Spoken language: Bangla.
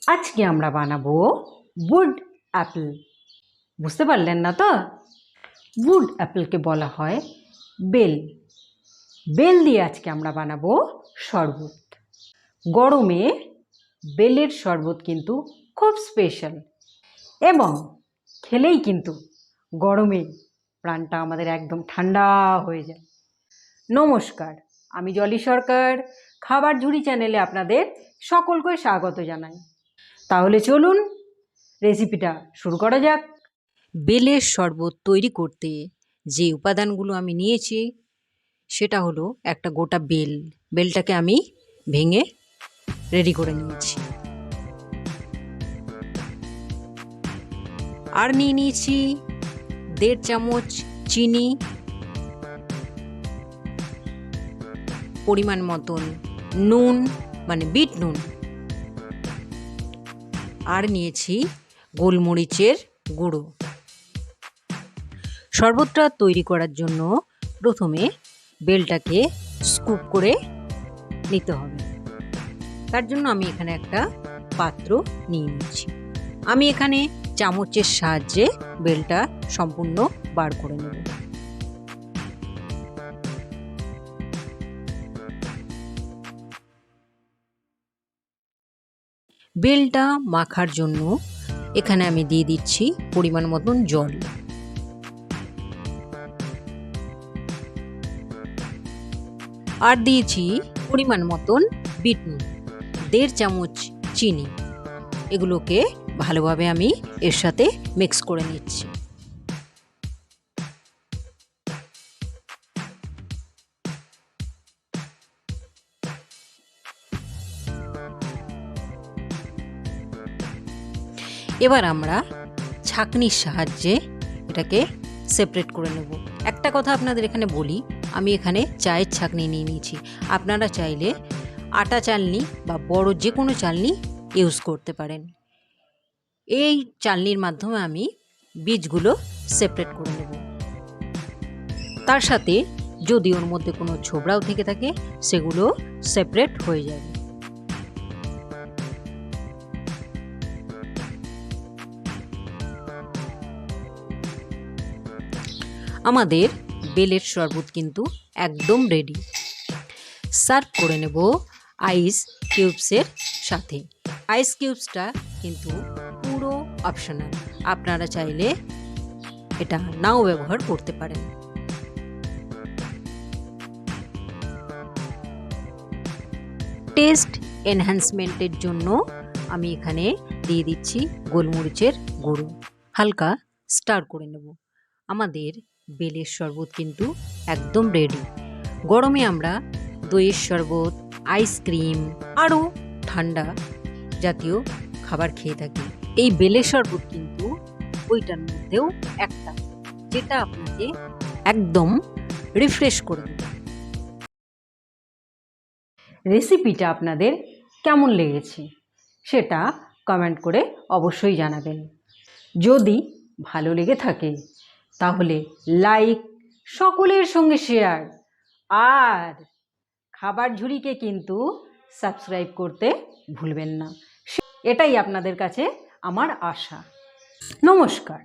আজকে আমরা বানাবো উড অ্যাপেল। বুঝতে পারলেন না তো? উড অ্যাপেলকে বলা হয় বেল। বেল দিয়ে আজকে আমরা বানাবো শরবত। গরমে বেলের শরবত কিন্তু খুব স্পেশাল এবং খেলেই কিন্তু গরমে প্রাণটা আমাদের একদম ঠান্ডা হয়ে যায়। নমস্কার, আমি জলি সরকার। খাবার ঝুড়ি চ্যানেলে আপনাদের সকলকে স্বাগত জানাই। তাহলে চলুন রেসিপিটা শুরু করা যাক। বেলের শরবত তৈরি করতে যে উপাদানগুলো আমি নিয়েছি সেটা হলো একটা গোটা বেল। বেলটাকে আমি ভেঙে রেডি করে নিয়েছি। আর নিয়ে নিয়েছি 1.5 চামচ চিনি, পরিমাণ মতন নুন মানে বিট নুন, আর নিয়েছি গোলমরিচের গুঁড়ো। শরবতটা তৈরি করার জন্য প্রথমে বেলটাকে স্কুপ করে নিতে হবে। তার জন্য আমি এখানে একটা পাত্র নিয়ে নিচ্ছি। আমি এখানে চামচের সাহায্যে বেলটা সম্পূর্ণ বার করে নেব। বেলটা মাখার জন্য এখানে আমি দিয়ে দিচ্ছি পরিমাণ মতন জল। আর দিয়েছি পরিমাণ মতন বিট নুন, 1.5 চামচ চিনি। এগুলোকে ভালোভাবে আমি এর সাথে মিক্স করে নিচ্ছি। এবার আমরা ছাঁকনির সাহায্যে এটাকে সেপারেট করে নেব। একটা কথা আপনাদের এখানে বলি, আমি এখানে চায়ের ছাঁকনি নিয়ে নিয়েছি। আপনারা চাইলে আটা চালনি বা বড় যে কোনো চালনি ইউজ করতে পারেন। এই চালনির মাধ্যমে আমি বীজগুলো সেপারেট করে নেব। তার সাথে যদি ওর মধ্যে কোনো ছোবড়াও থেকে থাকে সেগুলো সেপারেট হয়ে যাবে। আমাদের বেলের শরবত কিন্তু একদম রেডি। সার্ভ করে নেব আইস কিউবসের সাথে। আইস কিউবসটা কিন্তু পুরো অপশনাল, আপনারা চাইলে এটা নাও ব্যবহার করতে পারেন। টেস্ট এনহ্যান্সমেন্টের জন্য আমি এখানে দিয়ে দিচ্ছি গোলমরিচের গুঁড়ো। হালকা স্টার করে নেব। আমাদের বেলের শরবত কিন্তু একদম রেডি। গরমে আমরা দইয়ের শরবত, আইসক্রিম আরও ঠান্ডা জাতীয় খাবার খেয়ে থাকি। এই বেলের শরবত কিন্তু ওইটার মধ্যেও একটা, যেটা আপনাকে একদম রিফ্রেশ করে দেবে। রেসিপিটা আপনাদের কেমন লেগেছে সেটা কমেন্ট করে অবশ্যই জানাবেন। যদি ভালো লেগে থাকে তাহলে লাইক, সকলের সঙ্গে শেয়ার, আর খাবার ঝুড়িকে কিন্তু সাবস্ক্রাইব করতে ভুলবেন না। এটাই আপনাদের কাছে আমার আশা। নমস্কার।